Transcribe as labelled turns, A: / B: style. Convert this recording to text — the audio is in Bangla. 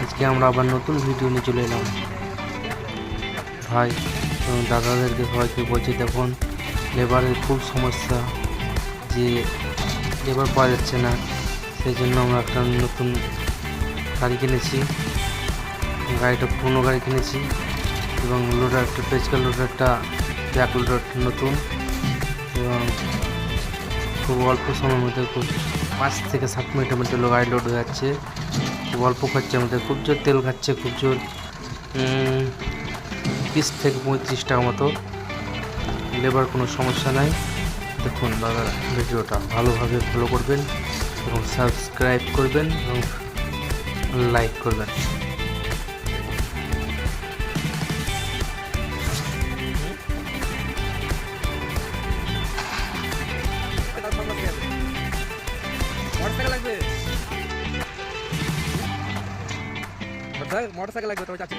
A: আজকে আমরা আবার নতুন ভিডিও নিয়ে চলে এলাম ভাই এবং দাদাদেরকে সবাইকে বলছি, দেখুন লেবারের খুব সমস্যা, যে লেবার পাওয়া যাচ্ছে না। সেই জন্য আমরা একটা নতুন গাড়ি কিনেছি, গাড়িটা পুরনো গাড়ি কিনেছি এবং লোডারটা পেজকাল লোডারটা ব্যাক লোডার নতুন, এবং খুব অল্প সময়ের মধ্যে খুব 5 থেকে 7 মিনিটের মধ্যে গাড়ি লোড হয়ে যাচ্ছে। খুব অল্প খরচার মধ্যে, খুব জোর তেল খাচ্ছে, খুব জোর 30 থেকে 35 টাকা মতো। লেবার কোনো সমস্যা নাই। দেখুন দাদা, ভিডিওটা ভালোভাবে ফলো করবেন এবং সাবস্ক্রাইব করবেন এবং লাইক করবেন।
B: মোটরসাইকেল লাগবে, তোমার চাচ্ছি